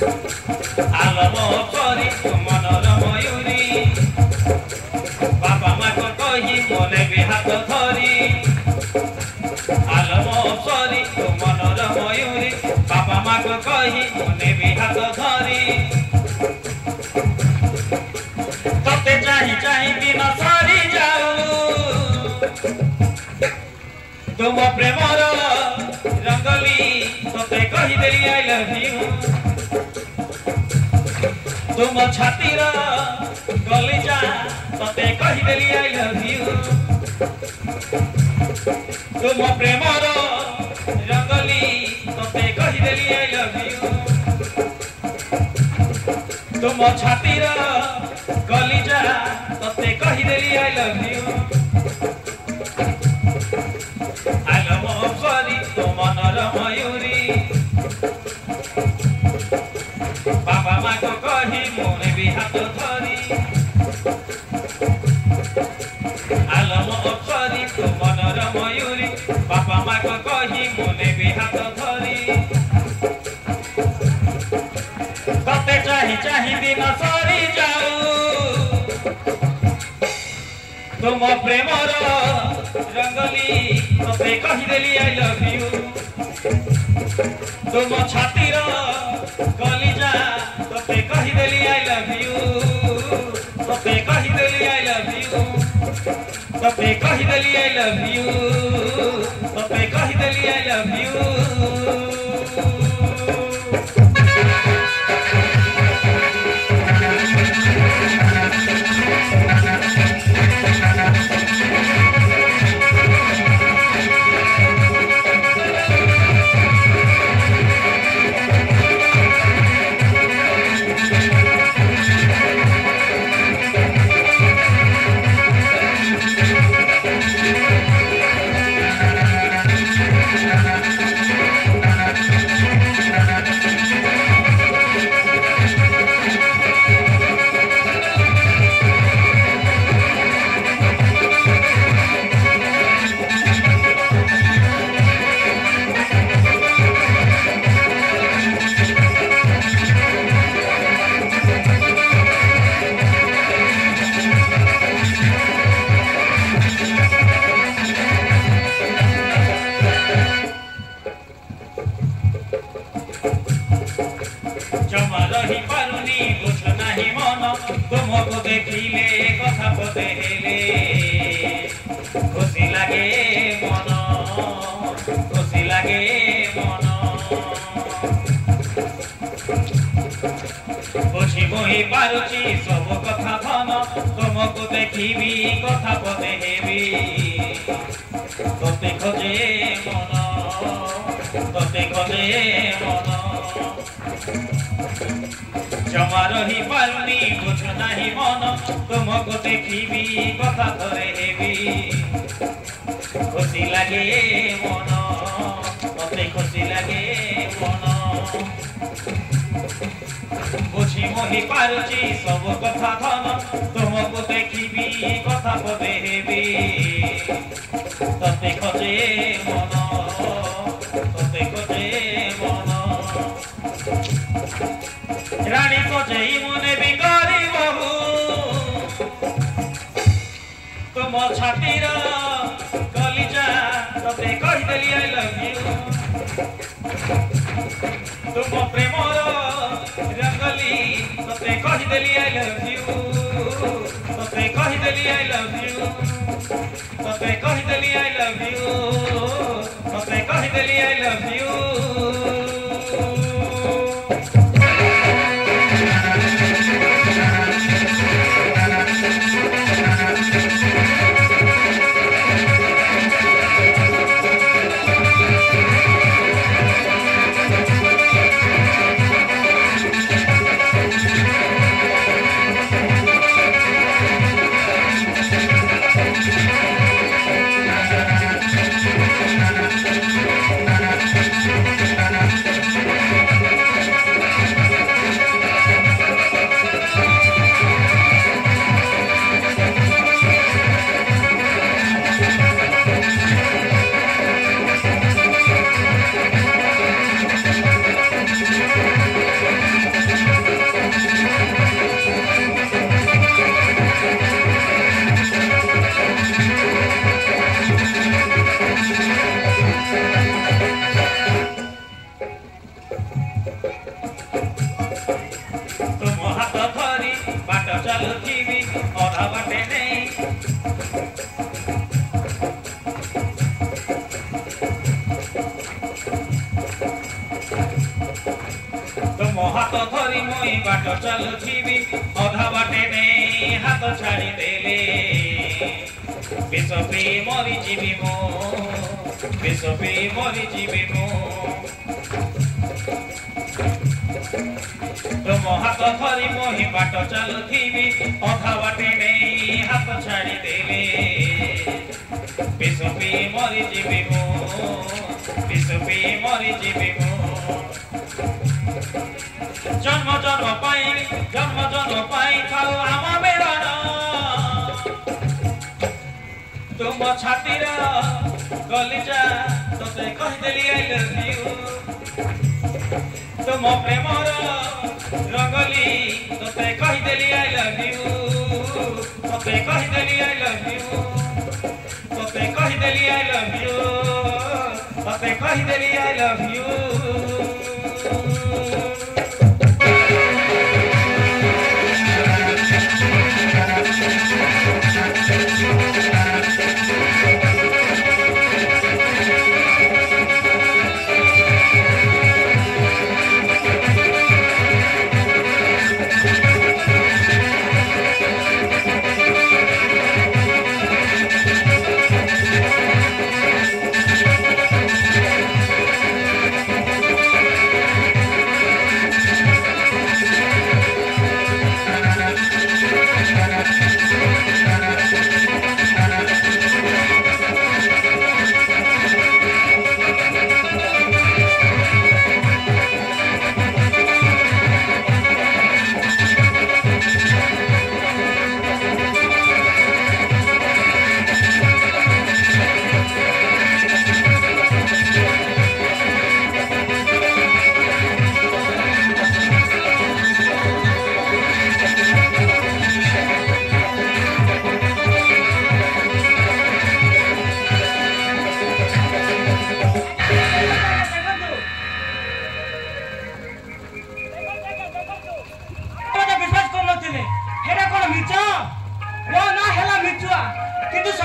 आलम सरी मनर मयूरी बापा माँ को कही मने भी हाथ धरी आलम सरी मनर मयूरी बापा माँ को कही मने भी हाथ धरी तते चाही चाही दिन सरी जाऊ तुम प्रेमर रंगली तते कही देली आई लव यू तुम छातीर गलीजा तते कही देली आई लव यू तुम प्रेमर रंगली तते कही देली आई लव यू तुम छातीर गलीजा तते कही देली आई लव यू आलम सरी तो मनर मयूरी बाबा माँ को कही मोने भी हाथ धरी आलम सरी तो मनर मयूरी बाबा माँ को कही मोने भी हाथ धरी तते चाही चाही दिन सरी जाऊ तुम प्रेमर रंगली तते कही देली आई लव यू तुम छातीर गलीजा तते कही देली आई लव यू तते कही देली आई लव यू तते कही देली आई लव यू तते कही देली आई लव यू जमा रही पारुनी बुझ नहीं मन तुमको देखिले कथा पदेले खुशी लगे मन बुझी बही पारुची सब कथा धन तुमको देखी कथा पदेबी तते खोजे मन जमा रही पारुनी बुझ नहीं मन तुमको देखी कथा थरे हेबी खुशी लगे मन तते खुशी लगे मन बुझी मोही पारुची सब कथा धन तुमको देखी कथा पदेबी तते खोजे मन रानी सोचे मने भी गरी बहु तुम छातीर गलीजा तते कही देली आई लव यू तुम प्रेमर रंगली तते कही देली आई लव यू तते कही देली आई लव यू तते कही देली आई लव यू तते कही देली I love you Thank you. हाथ धरी बाट चलुथिबी अधा बाटे नहीं तुम हाथ धरी मुई बाट चलुथिबी अधा बाटे नहीं हाथ छाड़ी देले विष पी मरी जीवी मो विष पी मरी जीवी मो तुम हाथ धरी मोहि बाट चलुथिबी अधा बाटे नहीं हाथ छाड़ी देले विष पी मरी जीवी मो विष पी मरी जीवी मो जन्म जन्म पाई खाऊ आम बेड़न तुम छातीर कलिजा तोते कहीदेली आई लव यू तुम प्रेमर रंगली तोते कहीदेली आई लव यू तोते कहीदेली आई लव यू तोते कहीदेली आई लव यू तोते कहीदेली आई लव यू